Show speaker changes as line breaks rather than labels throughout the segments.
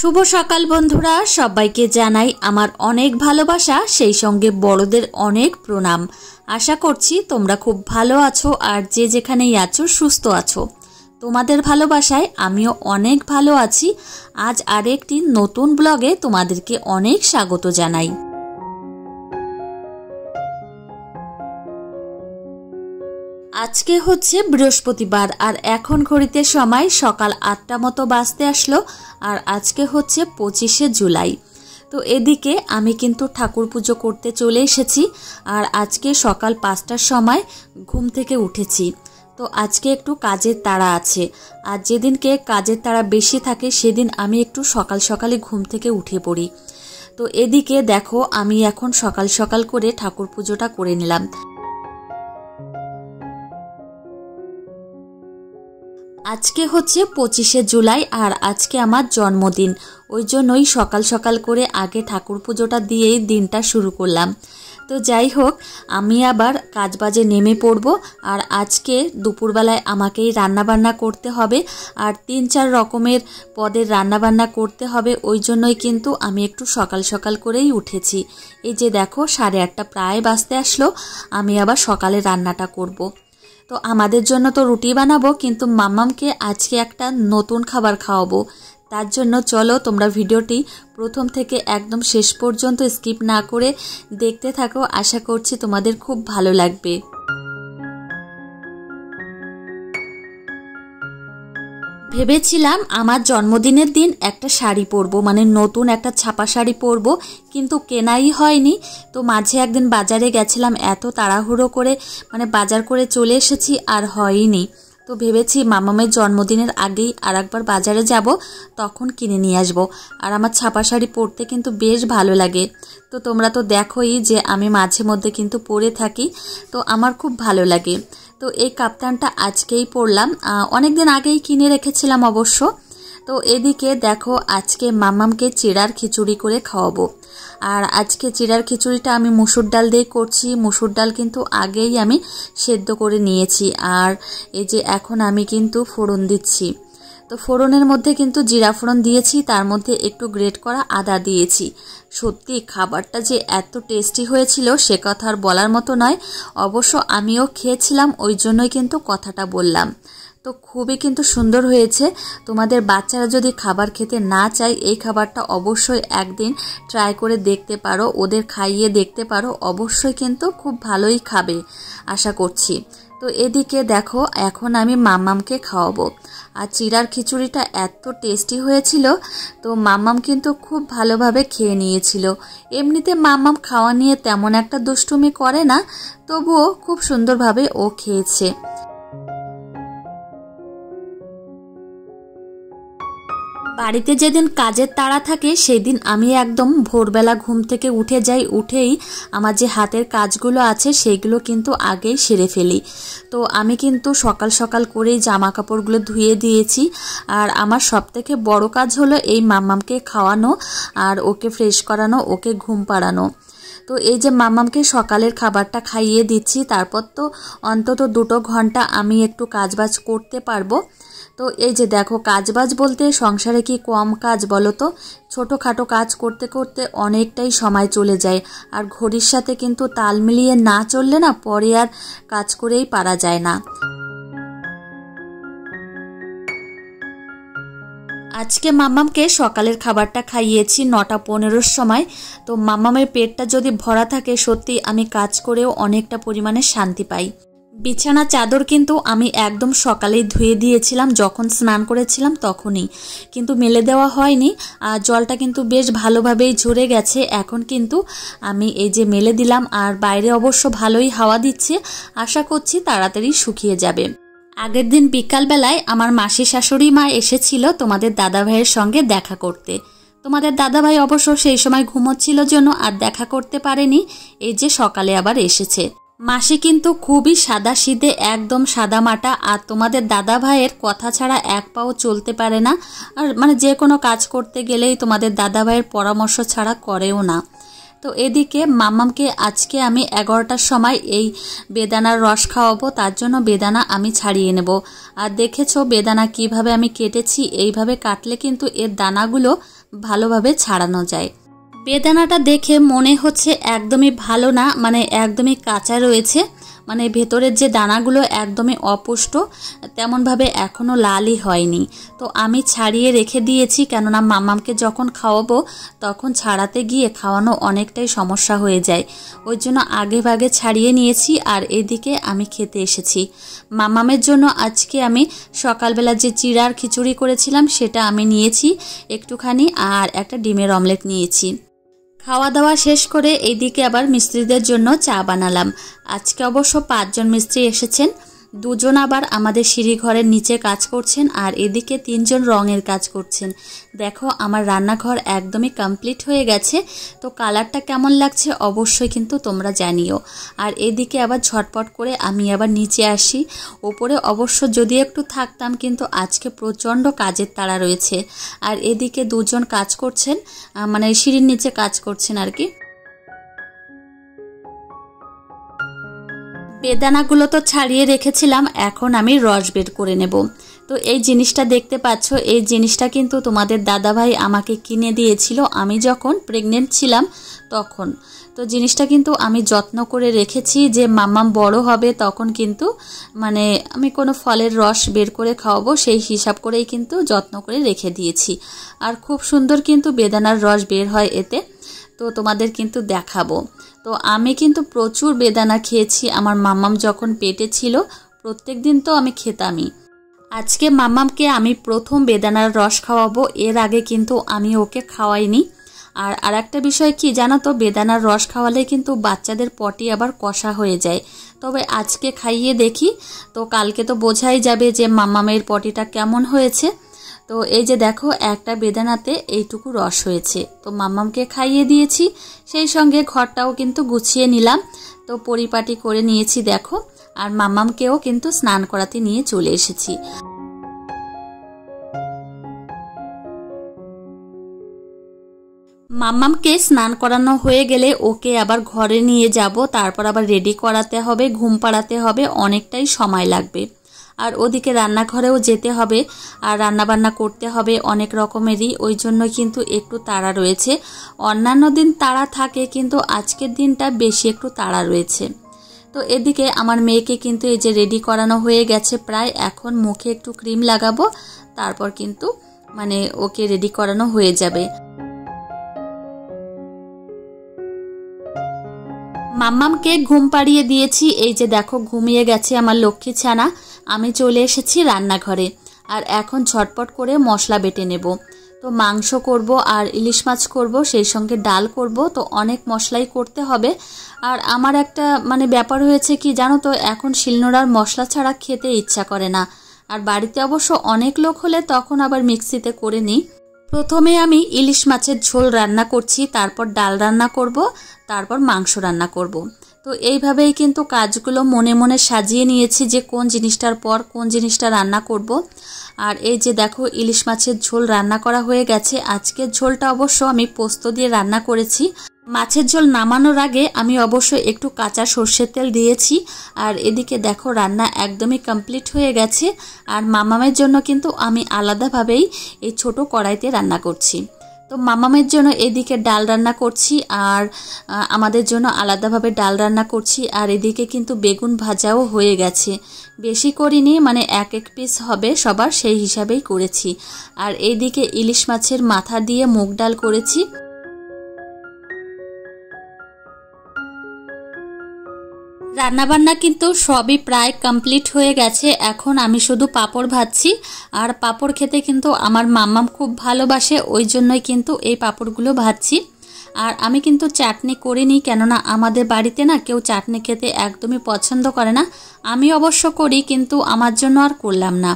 শুভ সকাল বন্ধুরা, সবাইকে জানাই আমার অনেক ভালোবাসা, সেই সঙ্গে বড়দের অনেক প্রণাম। আশা করছি তোমরা খুব ভালো আছো আর যে যেখানেই আছো সুস্থ আছো। তোমাদের ভালোবাসায় আমিও অনেক ভালো আছি। আজ আরেকটি নতুন ব্লগে তোমাদেরকে অনেক স্বাগত জানাই। আজকে হচ্ছে বৃহস্পতিবার আর এখন ঘড়িতে সময় সকাল ৮টা মতো বাজতে আসলো। আর আজকে হচ্ছে 25শে জুলাই। তো এদিকে আমি কিন্তু ঠাকুর পুজো করতে চলে এসেছি। আর আজকে সকাল 5টার সময় ঘুম থেকে উঠেছি। তো আজকে একটু কাজের তাড়া আছে। আর যেদিনকে কাজের তাড়া বেশি থাকে সেদিন আমি একটু সকাল সকালে ঘুম থেকে উঠে পড়ি। তো এদিকে দেখো আমি এখন সকাল সকাল করে ঠাকুর পুজোটা করে নিলাম। আজকে হচ্ছে 25শে জুলাই আর আজকে আমার জন্মদিন। ওই জন্যই সকাল সকাল করে আগে ঠাকুর পুজোটা দিয়েই দিনটা শুরু করলাম। তো যাই হোক, আমি আবার কাজবাজে নেমে পড়ব। আর আজকে দুপুরবেলায় আমাকেই রান্নাবান্না করতে হবে আর 3-4 রকমের পদের রান্নাবান্না করতে হবে। ওই জন্যই কিন্তু আমি একটু সকাল সকাল করেই উঠেছি। এই যে দেখো 8:30 প্রায় বাজতে আসলো, আমি আবার সকালে রান্নাটা করব। তো আমাদের জন্য তো রুটি বানাবো, কিন্তু মাম্মামকে আজকে একটা নতুন খাবার খাওয়াবো। তার জন্য চলো তোমরা ভিডিওটি প্রথম থেকে একদম শেষ পর্যন্ত স্কিপ না করে দেখতে থাকো। আশা করছি তোমাদের খুব ভালো লাগবে। ভেবেছিলাম আমার জন্মদিনের দিন একটা শাড়ি পরবো, মানে নতুন একটা ছাপা শাড়ি পরবো, কিন্তু কেনাই হয়নি। তো মাঝে একদিন বাজারে গেছিলাম, এত তাড়াহুড়ো করে মানে বাজার করে চলে এসেছি আর হয়নি। তো ভেবেছি মামামের জন্মদিনের আগেই আর একবার বাজারে যাব, তখন কিনে নিয়ে আসবো। আর আমার ছাপা শাড়ি পরতে কিন্তু বেশ ভালো লাগে। তো তোমরা তো দেখোই যে আমি মাঝে মধ্যে কিন্তু পরে থাকি, তো আমার খুব ভালো লাগে। তো এই কাপ্তানটা আজকেই পরলাম, অনেকদিন আগেই কিনে রেখেছিলাম অবশ্য। তো এদিকে দেখো আজকে মামামকে চিড়ার খিচুড়ি করে খাওয়াবো। আর আজকে চিড়ার খিচুড়িটা আমি মুসুর ডাল দিয়ে করছি। মুসুর ডাল কিন্তু আগেই আমি সেদ্ধ করে নিয়েছি। আর এই যে এখন আমি কিন্তু ফোড়ন দিচ্ছি। তো ফোড়নের মধ্যে কিন্তু জিরা ফোড়ন দিয়েছি, তার মধ্যে একটু গ্রেট করা আদা দিয়েছি। সত্যি খাবারটা যে এত টেস্টি হয়েছিল সে কথা আর বলার মতো নয়। অবশ্য আমিও খেয়েছিলাম, ওই জন্যই কিন্তু কথাটা বললাম। তো খুবই কিন্তু সুন্দর হয়েছে। তোমাদের বাচ্চারা যদি খাবার খেতে না চায়, এই খাবারটা অবশ্যই একদিন ট্রাই করে দেখতে পারো, ওদের খাইয়ে দেখতে পারো, অবশ্যই কিন্তু খুব ভালোই খাবে আশা করছি। তো এদিকে দেখো এখন আমি মাম্মামকে খাওয়াবো। আর চিড়ার খিচুড়িটা এত টেস্টি হয়েছিল, তো মাম্মাম কিন্তু খুব ভালোভাবে খেয়ে নিয়েছিল। এমনিতে মাম্মাম খাওয়া নিয়ে তেমন একটা দুষ্টুমি করে না, তবুও খুব সুন্দরভাবে ও খেয়েছে। বাড়িতে যেদিন কাজের তাড়া থাকে সেদিন আমি একদম ভোরবেলা ঘুম থেকে উঠে যাই। উঠেই আমার যে হাতের কাজগুলো আছে সেইগুলো কিন্তু আগেই সেরে ফেলি। তো আমি কিন্তু সকাল সকাল করেই জামা কাপড়গুলো ধুয়ে দিয়েছি। আর আমার সবথেকে বড় কাজ হলো এই মাম্মামকে খাওয়ানো আর ওকে ফ্রেশ করানো, ওকে ঘুম পাড়ানো। তো এই যে মাম্মামকে সকালের খাবারটা খাইয়ে দিচ্ছি, তারপর তো অন্তত 2 ঘন্টা আমি একটু কাজবাজ করতে পারবো। তো এই যে দেখো কাজবাজ বলতে সংসারে কি কম কাজ বলো তো? ছোটোখাটো কাজ করতে করতে অনেকটাই সময় চলে যায়। আর ঘড়ির সাথে কিন্তু তাল মিলিয়ে না চললে না পরে আর কাজ করেই পারা যায় না। আজকে মাম্মামকে সকালের খাবারটা খাইয়েছি 9:15-র সময়। তো মাম্মামের পেটটা যদি ভরা থাকে সত্যি আমি কাজ করেও অনেকটা পরিমাণে শান্তি পাই। বিছানা চাদর কিন্তু আমি একদম সকালেই ধুয়ে দিয়েছিলাম, যখন স্নান করেছিলাম তখনই, কিন্তু মেলে দেওয়া হয়নি। আর জলটা কিন্তু বেশ ভালোভাবেই ঝরে গেছে। এখন কিন্তু আমি এই যে মেলে দিলাম। আর বাইরে অবশ্য ভালোই হাওয়া দিচ্ছে, আশা করছি তাড়াতাড়ি শুকিয়ে যাবে। আগের দিন বিকালবেলায় আমার মাসি শাশুড়ি মা এসেছিল তোমাদের দাদাভাইয়ের সঙ্গে দেখা করতে। তোমাদের দাদাভাই অবশ্য সেই সময় ঘুমোচ্ছিল জন্য আর দেখা করতে পারেনি। এই যে সকালে আবার এসেছে। মাসি কিন্তু খুবই সাদাসিধে, একদম সাদামাটা। আর তোমাদের দাদা ভাইয়ের কথা ছাড়া এক পাও চলতে পারে না। আর মানে যে কোনো কাজ করতে গেলেই তোমাদের দাদা ভাইয়ের পরামর্শ ছাড়া করেও না। তো এদিকে মাম্মামকে আজকে আমি 11টার সময় এই বেদানার রস খাওয়াবো, তার জন্য বেদানা আমি ছাড়িয়ে নেব। আর দেখেছো বেদানা কিভাবে আমি কেটেছি, এইভাবে কাটলে কিন্তু এর দানাগুলো ভালোভাবে ছাড়ানো যায়। বেদানাটা দেখে মনে হচ্ছে একদমই ভালো না, মানে একদমই কাঁচা রয়েছে, মানে ভেতরের যে দানাগুলো একদমই অপুষ্ট, তেমনভাবে এখনও লালই হয়নি। তো আমি ছাড়িয়ে রেখে দিয়েছি, কেননা মাম্মামকে যখন খাওয়াবো তখন ছাড়াতে গিয়ে খাওয়ানো অনেকটাই সমস্যা হয়ে যায়, ওই জন্য আগে ভাগে ছাড়িয়ে নিয়েছি। আর এদিকে আমি খেতে এসেছি। মাম্মামের জন্য আজকে আমি সকালবেলা যে চিড়ার খিচুড়ি করেছিলাম সেটা আমি নিয়েছি একটুখানি, আর একটা ডিমের অমলেট নিয়েছি। খাওয়া দাওয়া শেষ করে এইদিকে আবার মিস্ত্রিদের জন্য চা বানালাম। আজকে অবশ্য 5 জন মিস্ত্রি এসেছেন, 2 জন আবার আমাদের সিঁড়ি ঘরের নিচে কাজ করছেন, আর এদিকে 3 জন রঙের কাজ করছেন। দেখো আমার রান্নাঘর একদমই কমপ্লিট হয়ে গেছে। তো কালারটা কেমন লাগছে অবশ্যই কিন্তু তোমরা জানিও। আর এদিকে আবার ঝটপট করে আমি আবার নিচে আসি। ওপরে অবশ্য যদি একটু থাকতাম, কিন্তু আজকে প্রচণ্ড কাজের তাড়া রয়েছে। আর এদিকে 2 জন কাজ করছেন, মানে সিঁড়ির নিচে কাজ করছেন আর কি। বেদানাগুলো তো ছাড়িয়ে রেখেছিলাম, এখন আমি রস বের করে নেব। তো এই জিনিসটা দেখতে পাচ্ছ, এই জিনিসটা কিন্তু তোমাদের দাদাভাই আমাকে কিনে দিয়েছিল আমি যখন প্রেগনেন্ট ছিলাম তখন। তো জিনিসটা কিন্তু আমি যত্ন করে রেখেছি, যে মাম্মাম বড় হবে তখন কিন্তু মানে আমি কোনো ফলের রস বের করে খাওয়াবো সেই হিসাব করেই কিন্তু যত্ন করে রেখে দিয়েছি। আর খুব সুন্দর কিন্তু বেদানার রস বের হয় এতে, তো তোমাদের কিন্তু দেখাবো। তো আমি কিন্তু প্রচুর বেদানা খেয়েছি আমার মাম্মাম যখন পেটে ছিল, প্রত্যেক দিন তো আমি খেতামই। আজকে মাম্মামকে আমি প্রথম বেদানার রস খাওয়াবো, এর আগে কিন্তু আমি ওকে খাওয়াইনি। আর একটা বিষয় কি জানো তো, বেদানার রস খাওয়ালে কিন্তু বাচ্চাদের পটি আবার কষা হয়ে যায়। তবে আজকে খাইয়ে দেখি, তো কালকে তো বোঝাই যাবে যে মাম্মামের পটিটা কেমন হয়েছে। তো এই যে দেখো একটা বেদানাতে এইটুকু রস হয়েছে, তো মাম্মামকে খাইয়ে দিয়েছি, সেই সঙ্গে ঘরটাও কিন্তু গুছিয়ে নিলাম। তো পরিপাটি করে নিয়েছি দেখো, আর মাম্মামকেও কিন্তু স্নান করাতে নিয়ে চলে এসেছি। মাম্মামকে স্নান করানো হয়ে গেলে ওকে আবার ঘরে নিয়ে যাব, তারপর আবার রেডি করাতে হবে, ঘুম পাড়াতে হবে, অনেকটাই সময় লাগবে। আর ওদিকে রান্নাঘরেও যেতে হবে, আর রান্নাবান্না করতে হবে অনেক রকমেরই, ওই জন্য কিন্তু একটু তাড়া রয়েছে। অন্যান্য দিন তাড়া থাকে, কিন্তু আজকের দিনটা বেশি একটু তাড়া রয়েছে। তো এদিকে আমার মেয়েকে কিন্তু এই যে রেডি করানো হয়ে গেছে প্রায়, এখন মুখে একটু ক্রিম লাগাবো, তারপর কিন্তু মানে ওকে রেডি করানো হয়ে যাবে। মাম্মামকে ঘুম পাড়িয়ে দিয়েছি, এই যে দেখো ঘুমিয়ে গেছে আমার লক্ষ্মী ছানা। আমি চলে এসেছি রান্নাঘরে, আর এখন ঝটপট করে মশলা বেটে নেব। তো মাংস করব আর ইলিশ মাছ করব, সেই সঙ্গে ডাল করব, তো অনেক মশলাই করতে হবে। আর আমার একটা মানে ব্যাপার হয়েছে কি জানো তো, এখন শিলনোড়ার মশলা ছাড়া খেতে ইচ্ছা করে না। আর বাড়িতে অবশ্য অনেক লোক হলে তখন আবার মিক্সিতে করে নিই। প্রথমে আমি ইলিশ মাছের ঝোল রান্না করছি, তারপর ডাল রান্না করব, তারপর মাংস রান্না করব। তো এইভাবেই কিন্তু কাজগুলো মনে মনে সাজিয়ে নিয়েছি, যে কোন জিনিসটার পর কোন জিনিসটা রান্না করব। আর এই যে দেখো ইলিশ মাছের ঝোল রান্না করা হয়ে গেছে। আজকের ঝোলটা অবশ্য আমি পোস্ত দিয়ে রান্না করেছি। মাছের ঝোল নামানোর আগে আমি অবশ্য একটু কাঁচা সর্ষের তেল দিয়েছি। আর এদিকে দেখো রান্না একদমই কমপ্লিট হয়ে গেছে। আর মামামের জন্য কিন্তু আমি আলাদাভাবেই এই ছোট কড়াইতে রান্না করছি। তো মামামের জন্য এদিকে ডাল রান্না করছি, আর আমাদের জন্য আলাদাভাবে ডাল রান্না করছি। আর এদিকে কিন্তু বেগুন ভাজাও হয়ে গেছে, বেশি করিনি, মানে 1 পিস হবে সবার, সেই হিসাবেই করেছি। আর এইদিকে ইলিশ মাছের মাথা দিয়ে মুগ ডাল করেছি। রান্নাবান্না কিন্তু সবই প্রায় কমপ্লিট হয়ে গেছে। এখন আমি শুধু পাঁপড় ভাজছি, আর পাঁপড় খেতে কিন্তু আমার মাম্মাম খুব ভালোবাসে, ওই জন্যই কিন্তু এই পাঁপড়গুলো ভাজছি। আর আমি কিন্তু চাটনি করিনি, কেননা আমাদের বাড়িতে না কেউ চাটনি খেতে একদমই পছন্দ করে না। আমি অবশ্য করি, কিন্তু আমার জন্য আর করলাম না।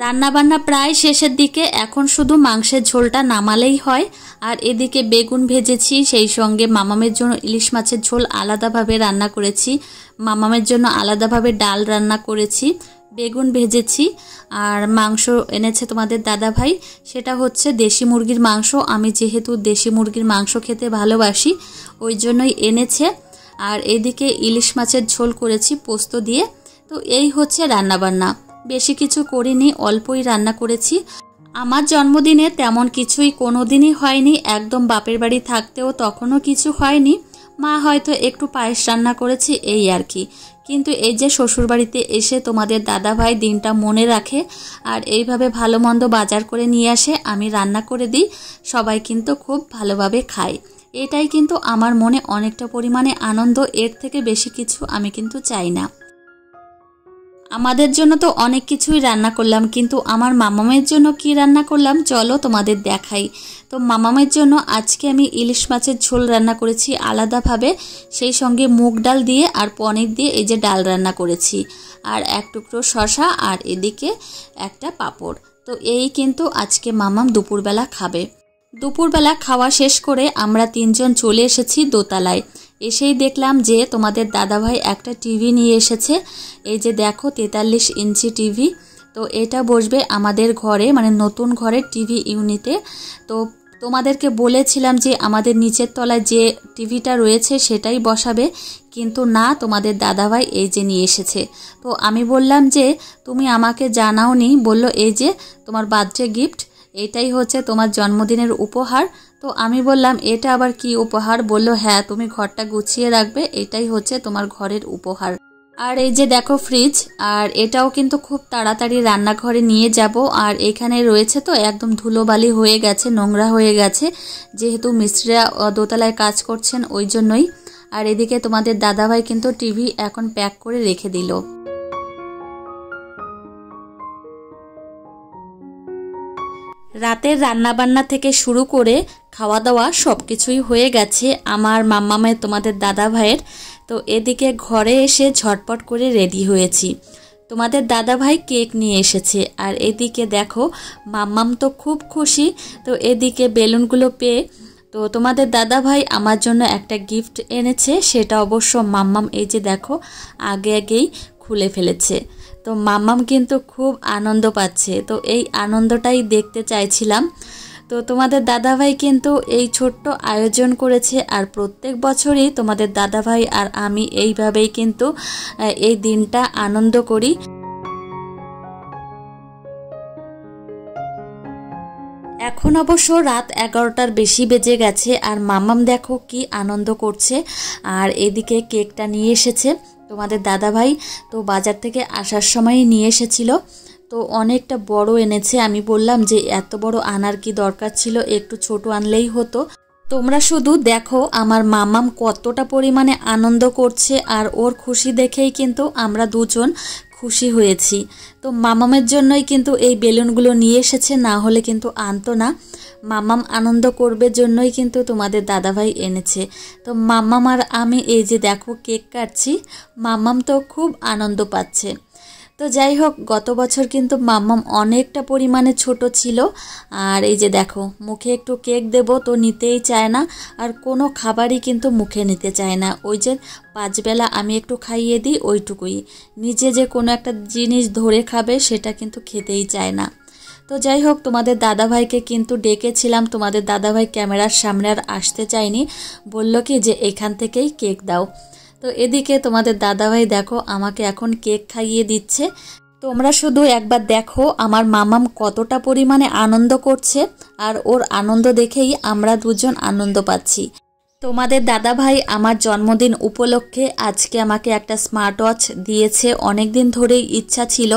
রান্নাবান্না প্রায় শেষের দিকে, এখন শুধু মাংসের ঝোলটা নামালেই হয়। আর এদিকে বেগুন ভেজেছি, সেই সঙ্গে মামামের জন্য ইলিশ মাছের ঝোল আলাদাভাবে রান্না করেছি, মামামের জন্য আলাদাভাবে ডাল রান্না করেছি, বেগুন ভেজেছি। আর মাংস এনেছে তোমাদের দাদা ভাই, সেটা হচ্ছে দেশি মুরগির মাংস। আমি যেহেতু দেশি মুরগির মাংস খেতে ভালোবাসি, ওই জন্যই এনেছে। আর এদিকে ইলিশ মাছের ঝোল করেছি পোস্ত দিয়ে। তো এই হচ্ছে রান্নাবান্না। বেশি কিছু করিনি, অল্পই রান্না করেছি। আমার জন্মদিনে তেমন কিছুই কোনোদিনই হয়নি, একদম বাপের বাড়ি থাকতেও তখনও কিছু হয়নি। মা হয়তো একটু পায়েস রান্না করেছি, এই আর কি। কিন্তু এই যে শ্বশুরবাড়িতে এসে তোমাদের দাদাভাই দিনটা মনে রাখে আর এইভাবে ভালো মন্দ বাজার করে নিয়ে আসে, আমি রান্না করে দিই, সবাই কিন্তু খুব ভালোভাবে খায়। এটাই কিন্তু আমার মনে অনেকটা পরিমাণে আনন্দ, এর থেকে বেশি কিছু আমি কিন্তু চাই না। আমাদের জন্য তো অনেক কিছুই রান্না করলাম, কিন্তু আমার মামামের জন্য কি রান্না করলাম চলো তোমাদের দেখাই। তো মামামের জন্য আজকে আমি ইলিশ মাছের ঝোল রান্না করেছি আলাদাভাবে, সেই সঙ্গে মুগ ডাল দিয়ে আর পনির দিয়ে এই যে ডাল রান্না করেছি, আর এক টুকরো শসা, আর এদিকে একটা পাঁপড়। তো এই কিন্তু আজকে মামাম দুপুরবেলা খাবে। দুপুরবেলা খাওয়া শেষ করে আমরা তিনজন চলে এসেছি দোতলায়। এসেই দেখলাম যে তোমাদের দাদাভাই একটা টিভি নিয়ে এসেছে। এই যে দেখো 43 ইঞ্চি টিভি। তো এটা বসবে আমাদের ঘরে, মানে নতুন ঘরের টিভি ইউনিটে। তো তোমাদেরকে বলেছিলাম যে আমাদের নিচের তলায় যে টিভিটা রয়েছে সেটাই বসাবে, কিন্তু না, তোমাদের দাদাভাই এই যে নিয়ে এসেছে। তো আমি বললাম যে তুমি আমাকে জানাওনি, বলল এই যে তোমার বার্থডে গিফট, এটাই হচ্ছে তোমার জন্মদিনের উপহার। তো আমি বললাম এটা আবার কি উপহার? বলল হ্যাঁ, তুমি ঘরটা গুছিয়ে রাখবে, এটাই হচ্ছে তোমার ঘরের উপহার। আর এই যে দেখো ফ্রিজ, আর এটাও কিন্তু খুব তাড়াতাড়ি রান্নাঘরে নিয়ে যাব। আর এখানে রয়েছে তো একদম ধুলোবালি হয়ে গেছে, নোংরা হয়ে গেছে, যেহেতু মিস্ত্রিরা দোতলায় কাজ করছেন ওই জন্যই। আর এদিকে তোমাদের দাদাভাই কিন্তু টিভি এখন প্যাক করে রেখে দিল। রাতের রান্নাবান্না থেকে শুরু করে খাওয়া দাওয়া সব কিছুই হয়ে গেছে আমার মাম্মামের, তোমাদের দাদা ভাইয়ের। তো এদিকে ঘরে এসে ঝটপট করে রেডি হয়েছি। তোমাদের দাদা ভাই কেক নিয়ে এসেছে, আর এদিকে দেখো মাম্মাম তো খুব খুশি। তো এদিকে বেলুনগুলো পেয়ে তো তোমাদের দাদা ভাই আমার জন্য একটা গিফট এনেছে, সেটা অবশ্য মাম্মাম এই যে দেখো আগে আগেই খুলে ফেলেছে। তো মাম্মাম কিন্তু খুব আনন্দ পাচ্ছে, তো এই আনন্দটাই দেখতে চাইছিলাম। তো তোমাদের দাদাভাই কিন্তু এই ছোট্ট আয়োজন করেছে, আর প্রত্যেক বছরই তোমাদের দাদাভাই আর আমি এইভাবেই কিন্তু এই দিনটা আনন্দ করি। এখন অবশ্য রাত 11টার বেশি বেজে গেছে, আর মাম্মাম দেখো কি আনন্দ করছে। আর এদিকে কেকটা নিয়ে এসেছে তোমাদের দাদাভাই, তো বাজার থেকে আসার সময়ই নিয়ে এসেছিল। তো অনেকটা বড় এনেছে, আমি বললাম যে এত বড় আনার কি দরকার ছিল, একটু ছোট আনলেই হতো। তোমরা শুধু দেখো আমার মামাম কতটা পরিমাণে আনন্দ করছে, আর ওর খুশি দেখেই কিন্তু আমরা দুজন খুশি হয়েছি। তো মামামের জন্যই কিন্তু এই বেলুনগুলো নিয়ে এসেছে, না হলে কিন্তু আনতো না। মামাম আনন্দ করবে জন্যই কিন্তু তোমাদের দাদাভাই এনেছে। তো মামাম আর আমি এই যে দেখো কেক কাটছি, মামাম তো খুব আনন্দ পাচ্ছে। তো যাই হোক, গত বছর কিন্তু মাম্মাম অনেকটা পরিমাণে ছোট ছিল। আর এই যে দেখো মুখে একটু কেক দেব তো নিতেই চায় না, আর কোনো খাবারই কিন্তু মুখে নিতে চায় না। ওই যে 5 বেলা আমি একটু খাইয়ে দিই ওইটুকুই, নিজে যে কোনো একটা জিনিস ধরে খাবে সেটা কিন্তু খেতেই চায় না। তো যাই হোক, তোমাদের দাদাভাইকে কিন্তু ডেকেছিলাম, তোমাদের দাদাভাই ক্যামেরার সামনে আর আসতে চায়নি, বলল কি যে এখান থেকেই কেক দাও। তো এদিকে তোমাদের দাদাভাই দেখো আমাকে এখন কেক খাইয়ে দিচ্ছে। তোমরা শুধু একবার দেখো আমার মামাম কতটা পরিমাণে আনন্দ করছে, আর ওর আনন্দ দেখেই আমরা দুজন আনন্দ পাচ্ছি। তোমাদের দাদাভাই আমার জন্মদিন উপলক্ষে আজকে আমাকে একটা স্মার্ট ওয়াচ দিয়েছে, অনেক দিন ধরেই ইচ্ছা ছিল।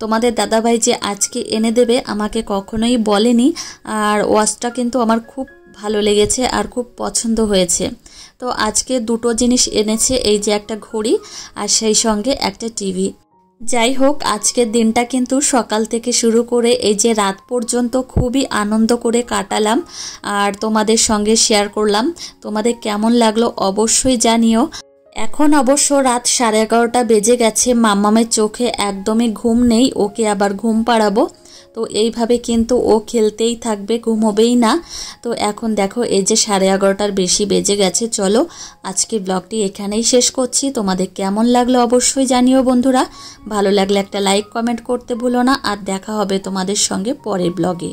তোমাদের দাদাভাই যে আজকে এনে দেবে আমাকে কখনোই বলেনি, আর ওয়াচটা কিন্তু আমার খুব ভালো লেগেছে আর খুব পছন্দ হয়েছে। তো আজকে দুটো জিনিস এনেছে, এই যে একটা ঘড়ি আর সেই সঙ্গে একটা টিভি। যাই হোক, আজকের দিনটা কিন্তু সকাল থেকে শুরু করে এই যে রাত পর্যন্ত খুবই আনন্দ করে কাটালাম, আর তোমাদের সঙ্গে শেয়ার করলাম। তোমাদের কেমন লাগলো অবশ্যই জানিও। এখন অবশ্য রাত 11:30 বেজে গেছে, মাম্মামের চোখে একদমই ঘুম নেই, ওকে আবার ঘুম পাড়াবো। তো এইভাবে কিন্তু ও খেলতেই থাকবে, ঘুমোবেই না। তো এখন দেখো এই যে 11:30 বেশি বেজে গেছে। চলো আজকে ব্লগটি এখানেই শেষ করছি। তোমাদের কেমন লাগলো অবশ্যই জানিও বন্ধুরা। ভালো লাগলে একটা লাইক কমেন্ট করতে ভুলো না, আর দেখা হবে তোমাদের সঙ্গে পরের ব্লগে।